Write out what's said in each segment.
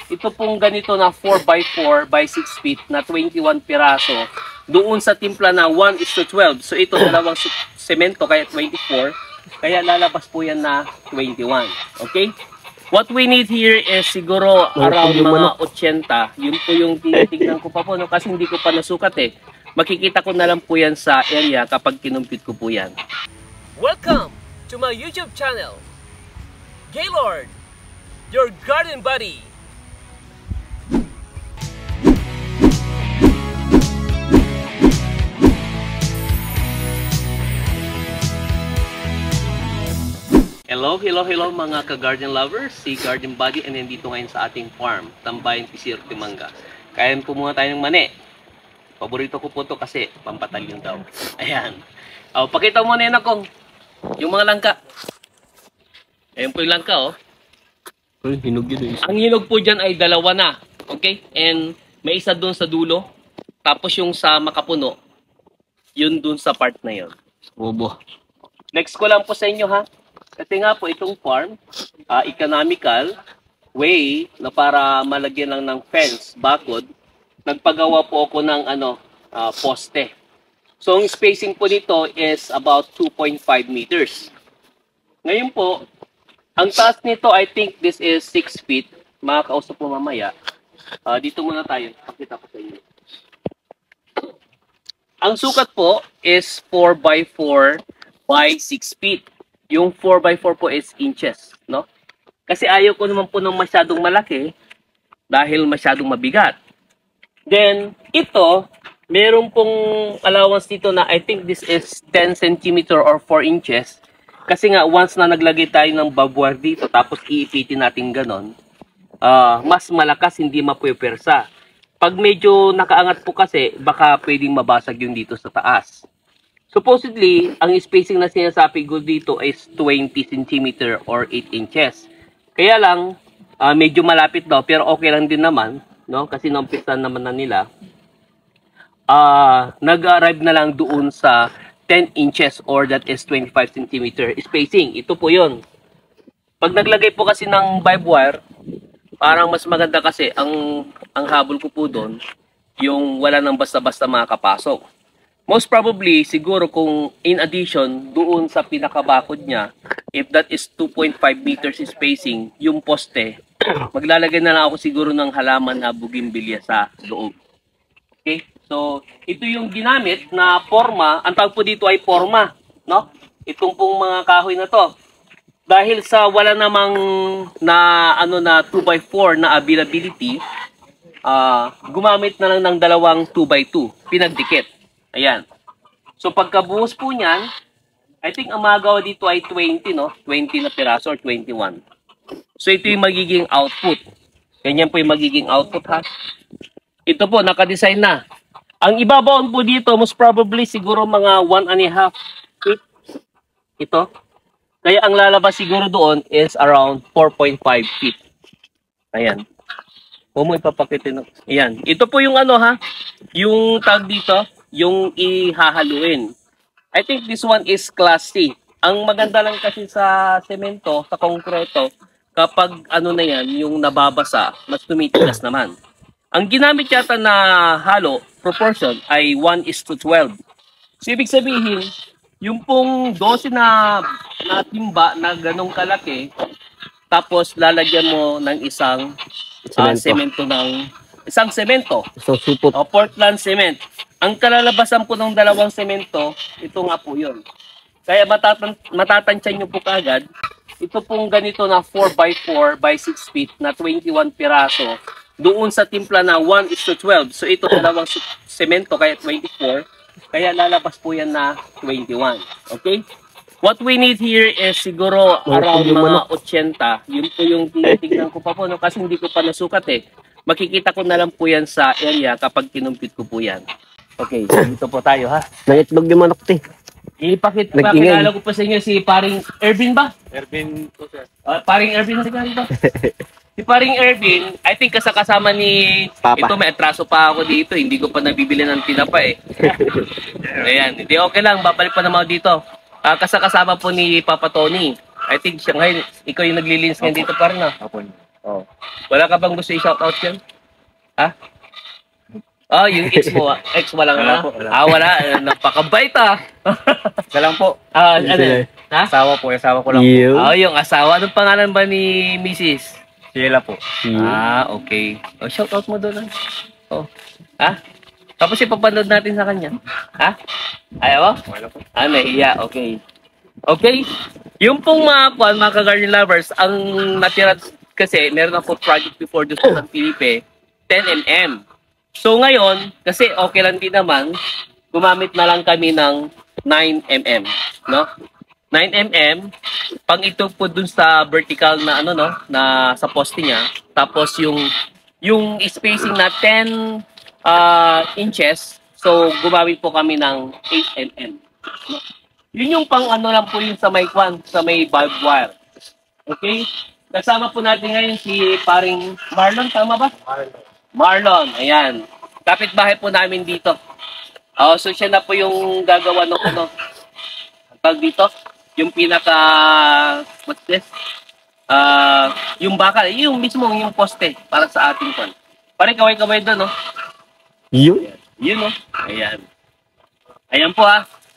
ito pong ganito na 4x4 by 6 feet na 21 piraso doon sa timpla na 1:12. So ito dalawang semento kaya 24. Kaya lalabas po yan na 21. Okay? What we need here is siguro around mga 80. Yun po yung tinitignan ko pa po, no? Kasi hindi ko pa nasukat eh. Makikita ko na lang po yan sa area kapag kinumpit ko po yan. Welcome to my YouTube channel, Gaylord, your garden buddy. Hello mga ka-garden lovers, si Garden Buddy and nandito ngayon sa ating farm, Tambayan, Pisir, Timanga. Kain po muna tayo ng mani. Paborito ko po ito kasi pampatalyon daw. Ayan. Pakita mo na yan ako. Yung mga langka. Ayan po yung langka oh. Hinog yun. Ang hinog po dyan ay dalawa na. Okay? And may isa doon sa dulo. Tapos yung sa makapuno, yun doon sa part na yun. Bobo. Next ko lang po sa inyo ha. Kasi nga po itong farm, economical way na para malagyan lang ng fence, bakod, nagpagawa po ako ng poste. So ang spacing po nito is about 2.5 meters. Ngayon po, ang taas nito I think this is 6 feet. Makakausap po mamaya. Dito muna tayo. Pakita ko sa inyo. Ang sukat po is 4x4 by 6 feet. Yung 4x4 po is inches, no? Kasi ayaw ko naman po ng masyadong malaki dahil masyadong mabigat. Then, ito, meron pong allowance dito na I think this is 10 cm or 4 inches. Kasi nga, once na naglagay tayo ng barbed dito, tapos iipitin natin ganon, mas malakas, hindi mapupersa. Pag medyo nakaangat po kasi, baka pwedeng mabasag yung dito sa taas. Supposedly, ang spacing na sinasabi ko dito is 20 cm or 8 inches. Kaya lang, medyo malapit daw, pero okay lang din naman, no? Kasi naumpisan naman na nila. Nag-arrive na lang doon sa 10 inches or that is 25 cm spacing. Ito po yun. Pag naglagay po kasi ng barbed wire, parang mas maganda kasi ang habol ko po doon, yung wala nang basta-basta makakapasok. Most probably, siguro kung in addition, doon sa pinakabakod niya, if that is 2.5 meters spacing, yung poste, maglalagay na lang ako siguro ng halaman na bougainvillea sa loob. Okay? So, ito yung ginamit na forma. Ang tawag po dito ay forma, no? Itong pong mga kahoy na to. Dahil sa wala namang na 2x4 na availability, gumamit na lang ng dalawang 2x2, pinagdikit. Ayan. So pagkabuhos po niyan, I think ang magawa dito ay 20, no? 20 na piraso or 21. So ito yung magiging output. Ganyan po yung magiging output ha. Ito po, nakadesign na. Ang ibabaw po dito, most probably siguro mga 1.5 feet. Ito. Kaya ang lalabas siguro doon is around 4.5 feet. Ayan. Huwag mo ipapakitin. Ayan. Ito po yung yung tag dito. Yung ihahaluin. I think this one is class C. Ang maganda lang kasi sa semento, sa konkreto, kapag na yan, yung nababasa, mas tumitigas naman. Ang ginamit yata na halo, proportion, ay 1:12. So, ibig sabihin, yung pong 12 na timba na ganong kalaki, tapos lalagyan mo ng isang semento isang semento. So, supot. O Portland cement. Ang kalalabasan po ng dalawang semento, ito nga po yun. Kaya matatansyan nyo po kagad, ito pong ganito na 4x4 by 6 feet na 21 piraso, doon sa timpla na 1:12. So ito dalawang semento kaya 24, kaya lalabas po yan na 21. Okay? What we need here is siguro around mga 80. Yun po yung tinitignan ko pa po, no? Kasi hindi ko pa nasukat eh. Makikita ko na lang po yan sa area kapag kinumpit ko po yan. Okay, so dito po tayo ha. Nangitlog yung manok te. Ipakilala ko pa sa inyo si paring Ervin ba? Ervin po sir. Paring Ervin ba? Si paring Ervin, I think kasama ni Papa. Ito may atraso pa ako dito, hindi ko pa nabibili ng tinapa eh. Ayan, hindi okay lang, babalik pa naman dito. Kasama po ni Papa Tony. I think siya ngayon, ikaw yung naglilinis ngayon dito pa rin. Oh. Wala ka bang gusto i-shoutout yan? Ha? Oh, yung ex mo. Ex mo lang Wala na? po, wala. Wala. Napakabait Isa lang po. Ano? Isa Ha? Asawa po, asawa ko lang po. Iyo. Yung asawa. Anong pangalan ba ni Mrs.? Sheila po. Iyo. Okay. Shoutout mo doon. Oh. Ha? Tapos ipapanood natin sa kanya. Ha? Ayaw mo? Wala po. Nahiya. Okay. Okay. Yung pong mga ka-garden lovers, ang natira kasi, meron na food project before doon sa San Felipe, 10 mm. So ngayon, kasi okay lang din naman, gumamit na lang kami ng 9 mm. No? 9 mm, pang ito po dun sa vertical na na sa poste niya. Tapos yung spacing na 10 inches, so gumamit po kami ng 8 mm. Yun yung pang lang po yung sa may sa may barbed wire. Okay? Kasama po natin ngayon si paring Marlon, tama ba? Marlon, ayan. Kapitbahay po namin dito. So siya na po yung gagawa ng tag dito. Yung pinaka, what's this? Yung bakal, yung mismo, yung poste para sa ating pan. Pare, kaway-kaway doon, no? Iyo. Yun, no? Ayan. Ayan po,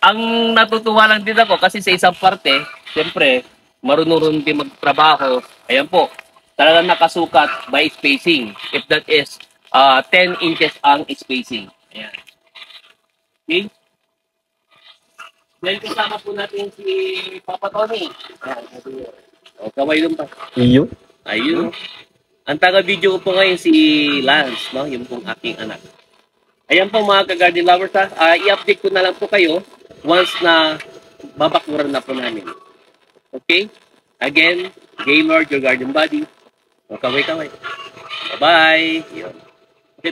Ang natutuwa lang din ako kasi sa isang parte, siyempre, marunong din magtrabaho. Ayan po, talagang nakasukat by spacing. If that is 10 inches ang spacing. Ayan. Okay? Then kasama po natin si Papa Tony. Ayan. Kaway doon pa. Iyo. Ayun. Ang taga-video ko po ngayon si Lance, no? Yung pong aking anak. Ayan po mga ka-garden lovers, i-update ko na lang po kayo once na babakuran na po namin. Okay? Again, Gaylord, your garden buddy. Kaway-kaway. Bye-bye. Yun. Okay,